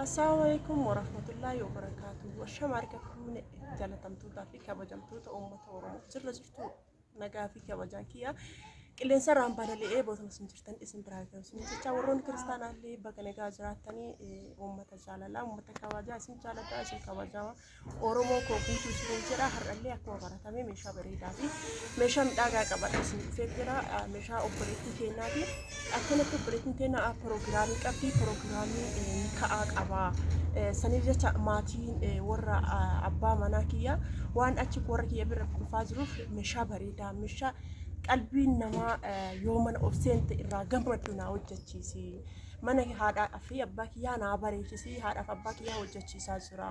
السلام عليكم ورحمة الله وبركاته. والشمار كفون جلتم توتا في كبجم توتا ورمو جرتو نجا في كبجاكيا اللي سرهم بدل إيه بوث مسنجرتن اسم براكم سنجرتا ورون كريستانا اللي بكنجا جراتني جاللا كبجا اسم جالتا اسم كبجا ورمو كوكوتو سنجرا هر اللي أكو براتامي مشا بريدا في مشا مداغا كبر اسم فكرة مشا أوبريتي كينا في أكنت أوبريتي كينا بروجرامي كابي بروجرامي كأك أبا saniif jecha maatiin warra abbaa manaa kiyya waan achi warra kiyya bira dhufaa jiruuf meeshaa bareedaa meeshaa qalbiin namaa yoo mana of seente irraa gammadu naa hojjechiisi mana haadhaa fi abbaa kiyyaa naa bareechisi haadhaaf abbaa kiyyaa hojjechiisaa jira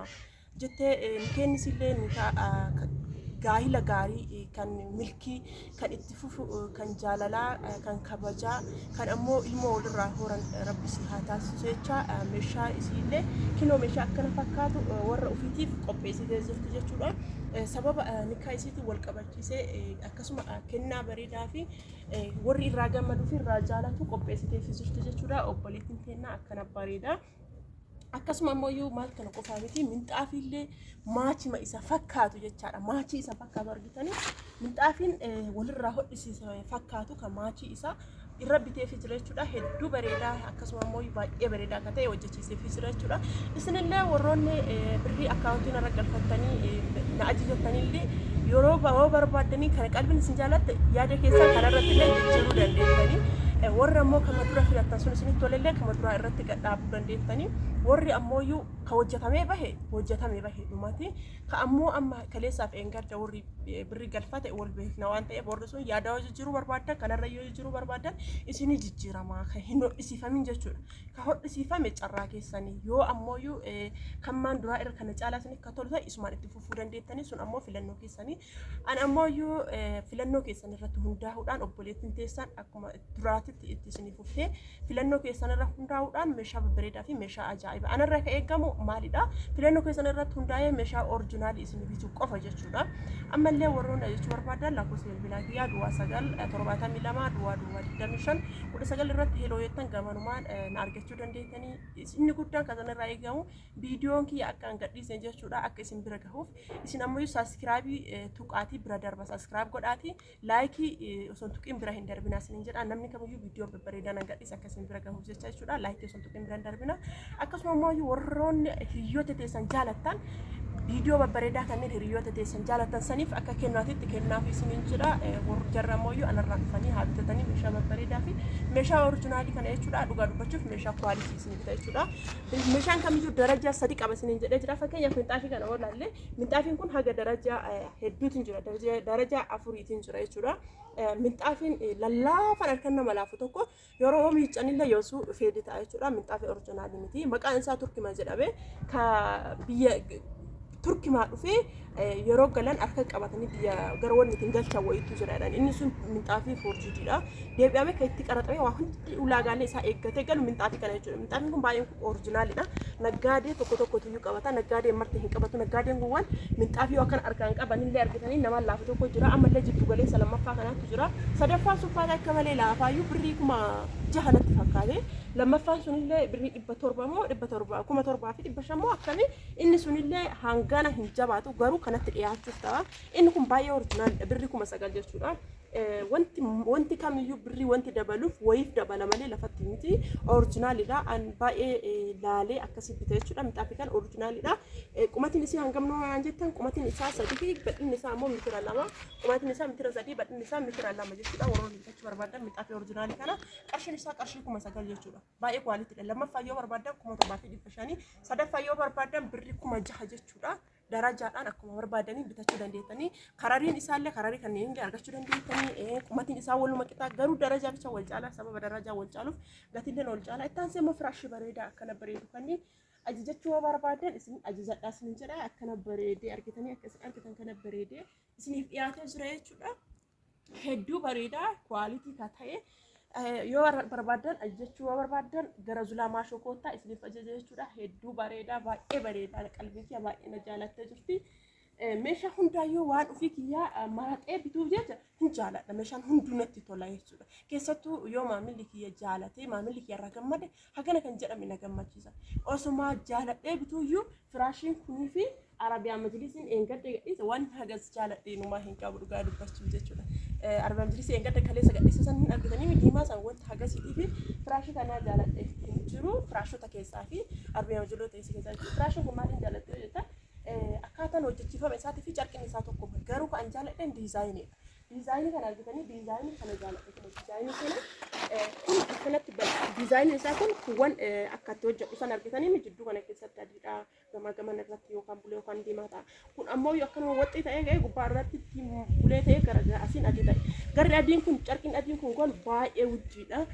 jettee kennis illee gaa'ila gaarii kan milkii kan itti fufu kan jaalalaa kan kabajaa kan ammoo ilmoo walirraa horan rabbisi haa taasisu jecha meeshaa isiillee kinoo meeshaa akkana fakkaatu warra ofiitiif qopheessitee jirti jechuudha. Sababa nikaa isiitiin wal qabachiisee akkasuma kennaa bareedaa fi warri irraa gammaduu fi irraa jaalatu qopheessitee jirti jechuudha. Obboleettiin kennaa akkana bareedaa. Akkasuma ammoo maal kana qofaa miti minxaafiillee maachima isa fakkaatu jechaadha. Maachii isa fakkaatu argitanii minxaafiin walirraa hodhisiisa fakkaatu kan maachii isa irra bitee fi jira jechuudha. Hedduu bareedaa akkasuma ammoo baay'ee bareedaa akka ta'e hojjechiisee fi jira jechuudha. Isinillee warroonni birrii akkaawuntiin irra galfattanii na ajajattanillee yeroo barbaadanii kana qalbiin isin jaalatte yaada keessaa kanarratti illee jijjiiruu dandeessanii. warri ammoo kama dura filatan sun isinitti tolellee kama dura irratti gadhaabuu dandeessanii warri ammoo ka hojjetamee bahe dhumati ka ammoo amma kaleessaaf eengadda warri birrii galfate wal beekna waan ta'eef warri sun yaada jijjiiruu barbaadan kanarra yoo jijjiiruu barbaadan isinii jijjiiramaa ka hin hodhisiifamin jechuudha ka hodhisiifame carraa keessanii yoo ammoo kan maan duraa irra kana caalaa isiniif ka tolu ta'e isumaan itti fufuu dandeessanii sun ammoo filannoo keessanii an ammoo filannoo keessan irratti hundaa'uudhaan obboleettiin teessan akkuma duraati itti isiniif uffee filannoo keessan irra hundaa'uudhaan meeshaa babbareedaa fi meeshaa ajaa'iba anarra ka eegamu maalidha filannoo keessan irratti hundaa'ee meeshaa orijinaalii isinii bituu qofa jechuudha ammallee warroonni jechuu barbaadan lakkoofsa bilbilaa kiyyaa duwwaa 972 duwwaa 25 19 irratti heloo jettan gamanumaan na argachuu dandeessanii inni guddaan kanarraa eegamu viidiyoon kiyya akka hin gadhiisne jechuudha akka isin bira gahuuf isin ammoo saabskraabii tuqaatii bira darba saabskraab godhaatii laayikii osoo tuqiin bira hin darbinaa isiniin jedha namni kamiyyuu viidiyoo babbareedaa nan gadhiisa akka isin bira gahuuf jecha jechuudha laayikii osoo tuqiin bira hin darbina akkasuma ammoo warroonni hiriyoota teessan jaalattan viidiyoo babbareedaa kanneen hiriyoota teessan jaalatan saniif akka kennaatitti kennaaf isiniin jira warri jarra ammoo anarraa dhufanii haa bitatanii meeshaa babbareedaa fi meeshaa orijinaalii kana jechuudha dhugaa dubbachuuf meeshaa kwaalitii isin bita jechuudha meeshaan kamiyyuu darajaa 3 qaba isiniin jedhee jira fakkeenyaaf minxaafii kana olaallee minxaafiin kun haga darajaa hedduutiin jira darajaa 4tiin jira jechuudha minxaafiin lallaafaan harkan nama laafu tokko yeroo miiccanillee yoosuu fedhi ta'a jechuudha minxaafii orijinaalii miti maqaan isaa turkima jedhame ka biyya turkimaa dhufee yeroo galan harka qabatanii biyya gara wanni ittiin galchan wayiitu jiraadhaan inni sun minxaafii foorjiidha deebi'amee kan itti qaraxamee waa hundi ulaagaalee isaa eeggatee galu minxaafii kana jechuudha minxaafiin kun baay'een orijinaalidha naggaadee tokko tuyyuu qabata naggaadee marti hin qabatu naggaadeen kun waan minxaafii akkan harkaan qabanillee argitanii namaan laafu tokko jira ammallee jiddu galeessa lammaffaa kanaatu jira sadaffaan suffaata akka malee laafaayyuu birrii kuma jahanatti fakkaate lammaffaan sunillee birrii 700 moo 700 fi 500 akkamii inni sunillee hangana hin jabaatu garuu kanatti dhiyaachuuf ta'a inni kun baay'ee orijinaal birrii 9,000 jechuudha wanti kamiyyuu birrii wanti dabaluuf wayiif dabala malee lafatti miti orijinaalidha an baay'ee laalee akkasii bita jechuudha minxaafii kan orijinaalidha qumatiin isii hangamnoo waan jettan qumatiin isaa 3 fi badhinni isaa ammoo meetira 2 qumatiin isaa meetira 3 badhinni isaa meetira 2 jechuudha warroonni bitachuu barbaadan minxaafii orijinaalii kana qarshiin isaa qarshii 9,000 jechuudha baay'ee kwaaliitiidha lammaffaa yoo barbaadan 7,500 sadaffaa yoo barbaadan birrii 6,000 jechuudha darajaadhaan akkuma barbaadanii bitachuu dandeessanii karariin isaallee kararii kanneen argachuu dandeessanii qumatiin isaa waluma qixaa garuu darajaa bicha wal caalaa sababa darajaa wal caaluuf gatiillee wal caalaa itti aansee immoo firaashii bareedaa akkana bareedu kanneen ajajachuu barbaadan isin ajajadhaa isin jedha akkana bareedee argitanii akka isin argitan kana bareedee isiniif dhiyaatee jira jechuudha hedduu bareedaa kwaalitii ka ta'e yoo barbaadan ajajachuu barbaadan gara zulaa maashoo koottaa isiniif ajaja jechuudha hedduu bareedaa baay'ee bareedaa qalbii kiyya baay'ee na jaalattee jirti meeshaa hundaayyuu waan ofii kiyyaa maratee bituuf jecha hin jaaladha. Meeshaan hunduu natti tola jechuudha. Keessattuu yoo maamilli kiyya jaalatee maamilli kiyya irraa gammade hagana kan jedhame na gammachiisa. Osuma jaaladhee bituuyyuu firaashiin kunii fi Arabiyaa majlisiin eengadde gadhiisa waan hagas jaaladhee numaa hin qabu dhugaa dubbachuuf jechuudha. Arabiyaa majlisii eengadde kaleessa gadhiisa san hin argatanii diimaa san wanta hagasiitii fi firaashii kanaa jaaladhee hin jiru firaashota keessaa fi Arabiyaa majlisoota keessaa firaashiin kun maaliin jaaladhee jettaa akkaataan hojjechiifame isaatii fi carqin isaa tokko garuu kan jaaladhen diizaayiniidha. Diizaayinii kana argitanii diizaayinii kana jaaladhe diizaayinii kana kun akkanatti diizaayinii isaa kun kuwwan akkatti hojjedhu san argitanii jidduu kana keessatti adiidha gama gaman irratti yookaan bulee yookaan diimaa ta'a. Kun ammoo akkanuma waxxii ta'ee ga'ee gubbaa irratti bulee ta'ee gara asiin adii ta'e. Garri adiin kun carqiin adiin kun baay'ee wujjiidha.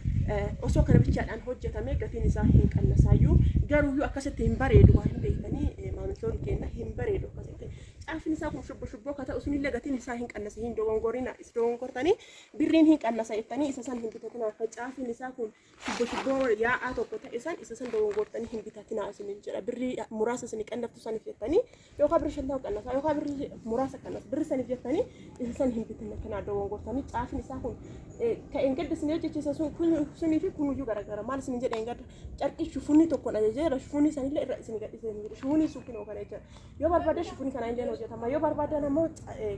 Osoo kana bichaadhaan hojjetame gatiin isaa hin qannasaayyuu garuuyyuu akkasitti hin bareedu waan hin beektanii maamiltoonni keenya hin bareedu akkasitti. Caafin isaa kun shubbo ka ta'u sunillee gatiin isaa hin qannasa hin dogongorina is dogongortanii birriin hin qannasa jettanii isa san hin bitatina akka caafin isaa kun shubbo yaa'aa tokko ta'e san isa san dogongortanii hin bitatina isinin jedha birrii muraasa isin qannaftu saniif jettanii yookaan birrii shantaa qannasa yookaan birrii muraasa qannasa birrii saniif jettanii isa san hin bitina kana dogongortanii caafin isaa kun ka engadda isin hojjechiisa sun sunii fi kunuyyuu garagara maal isin jedha engadda carqii shufunni tokko dha jechuudha shufunni sanillee irra isin gadhiisan jiru shufunni suuqin kana jechuudha yoo barbaade shufunni kana illee hojjetama yoo barbaade ammoo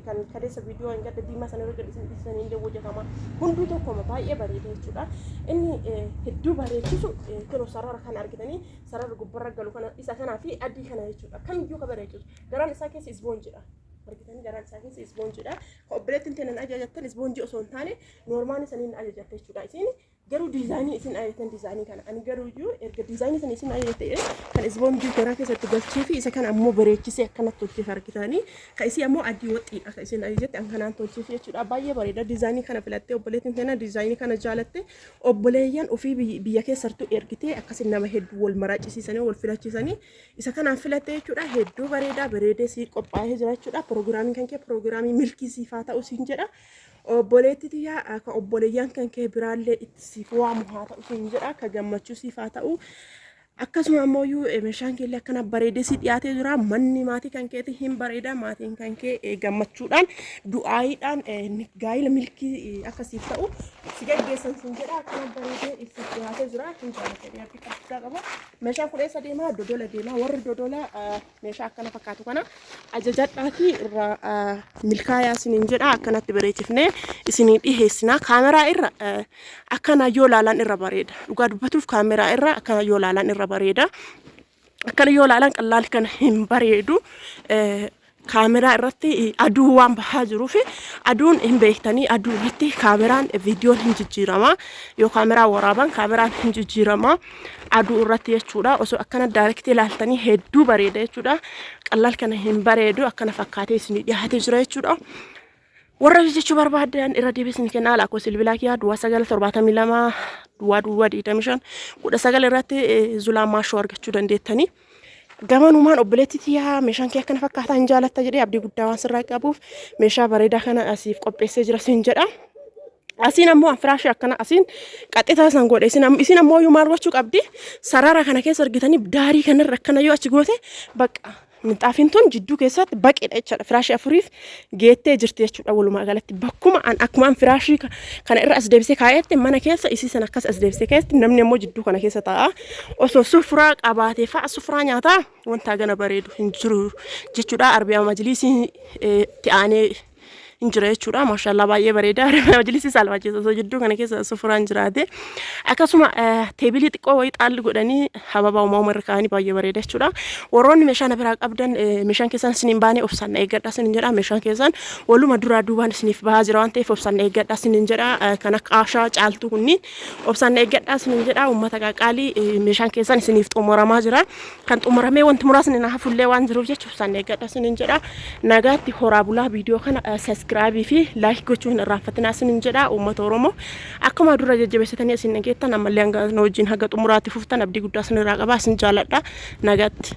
kan kadeessa viidiyoo engadda diimaa sana irra gadhiisan illee hojjetama hunduu tokkoma baay'ee bareeda jechuudha inni hedduu bareechisu yeroo sarara kana argitanii sarara gubbarra galu kana isa kanaa fi adii kana jechuudha kamiyyuu ka bareechisu garaan isaa keessa isboonjidha. Argitanii garaan isaa keessa isboonjidha. Obboleettiin teenan ajajattan isboonjii osoo hin taane noormaali saniin ajajatte jechuudha. Isin garuu diizaayinii isin ajajatan diizaayinii kana ani garuuyyuu erga diizaayinii sana isin ajajate kan isboonjii garaa keessatti galchee fi isa kana ammoo bareechisee akkanatti tolcheef argitanii kan isii ammoo adii waxxiidha kan isin ajajate an kanaan tolcheef jechuudha. Baay'ee bareeda diizaayinii kana filattee obboleettiin teenan diizaayinii kana jaalatte obboleeyyan ofii biyya keessattuu ergitee akkasin nama hedduu wal maraachisiisanii wal filachiisanii isa kanaan filatte jechuudha. Hedduu bareedaa bareedee sii qophaa'ee jira jechuudha. Proogiraamiin kan kee proogiraamii milkii siifaa ta'u siin jedha. Obboleetti yaa kan obboleeyyan kan kee biraallee itti siif waamu haa ta'u siin jedha. Ka gammachuu siifaa ta'u. Akkasuma ammoo meeshaan keellee akkana bareedee si dhiyaatee jira. Manni maatii kan keetii hin bareeda. Maatiin kan kee gammachuudhaan du'aayiidhaan gaa'ila milkii akkasiif ta'u si gaggeessan siin jedha. Akkana bareedee si dhiyaatee jira. Hin jaallatanii abdii qabsiisaa qaba. Meeshaan kun eessa deemaa? Dodola deemaa. Warri dodola meeshaa akkana fakkaatu kana ajajadhaatii irra milkaayaa isiniin jedha. Akkanatti bareechifnee isiniin dhiheessina. Kaameraa irra akkana yoo laalan irra bareeda. Dhugaa dubbatuuf kaameraa irra akkana yoo laalan irra bareeda. Akkana yoo laalan qallaali kana hin bareedu. Kaameraa irratti aduu waan bahaa jiruu fi aduun hin beektanii aduu irratti kaameraan viidiyoon hin jijjiirama yoo kaameraa waraaban kaameraan hin jijjiirama aduu irratti jechuudha. Osoo akkana daayirektii ilaaltanii hedduu bareeda jechuudha. Qallaal kana hin bareedu akkana fakkaatee isin dhiyaatee jira jechuudha. Warra jechuu barbaadan irra deebisni kennaa lakkoofsa bilbilaa kiyyaa 972 25 19 irratti zulaamaa shoo argachuu dandeettanii. Gamanumaan obboleettii yaa meeshaan kee akkana fakkaataa hin jaalatta jedhee abdii guddaa waan sirraa qabuuf meeshaa bareedaa kana asiif qopheessee jira siin jedha. Asiin ammoo firaashii akkana asiin qaxxitaa san godhe isin ammoo yoo maal gochuu qabdi sarara kana keessa argitanii daarii kanarra akkana yoo achi goote bakka minxaafiin tun jidduu keessatti baqeedha jechuudha. Firaashii afuriif geettee jirti jechuudha walumaa galatti bakkuma akkumaan firaashii kana irra as deebisee kaa'etti mana keessa isii san akkas as deebisee keessatti namni ammoo jidduu kana keessa taa'a. Osoo sufuraa qabaatee fa'a sufuraa nyaataa wanta gana bareedu hin jiru jechuudha. Arabiyaa majlisii ta'anii injira jechuudha. Maashaallah baay'ee bareeda. Majlisii salphaachisa osoo jidduu kana keessa sufuraan jiraate. Akkasuma teebilii xiqqoo wayii xaalli godhanii hababaa uumama irra kaa'anii baay'ee bareeda jechuudha. Warroonni meeshaan biraa qabdan meeshaan keessan isiniin baanee obsaan eeggadha isiniin jedha. Meeshaan keessan waluma duraa duubaan isiniif bahaa jira waan ta'eef obsaan eeggadha isiniin jedha. Kan akka Aashaa caaltuu kunniin obsaan eeggadha isiniin jedha. Uummata qaqqaalii meeshaan keessan isiniif xumuramaa jira. Kan xumuramee wanti muraasni na hafullee waan jiruuf jecha obsaan eeggadha isiniin jedha. Nagaatti horaa bulaa viidiyoo kana subscribe fi like gochuun irraanfatinaa isiniin jedha. Uummata Oromoo akkuma dura jajjabeessitanii isin dhageettan ammallee hanga wajjin haga xumuraatti fuftan abdii guddaa isin irraa qaba isin jaalladha. Nagaatti.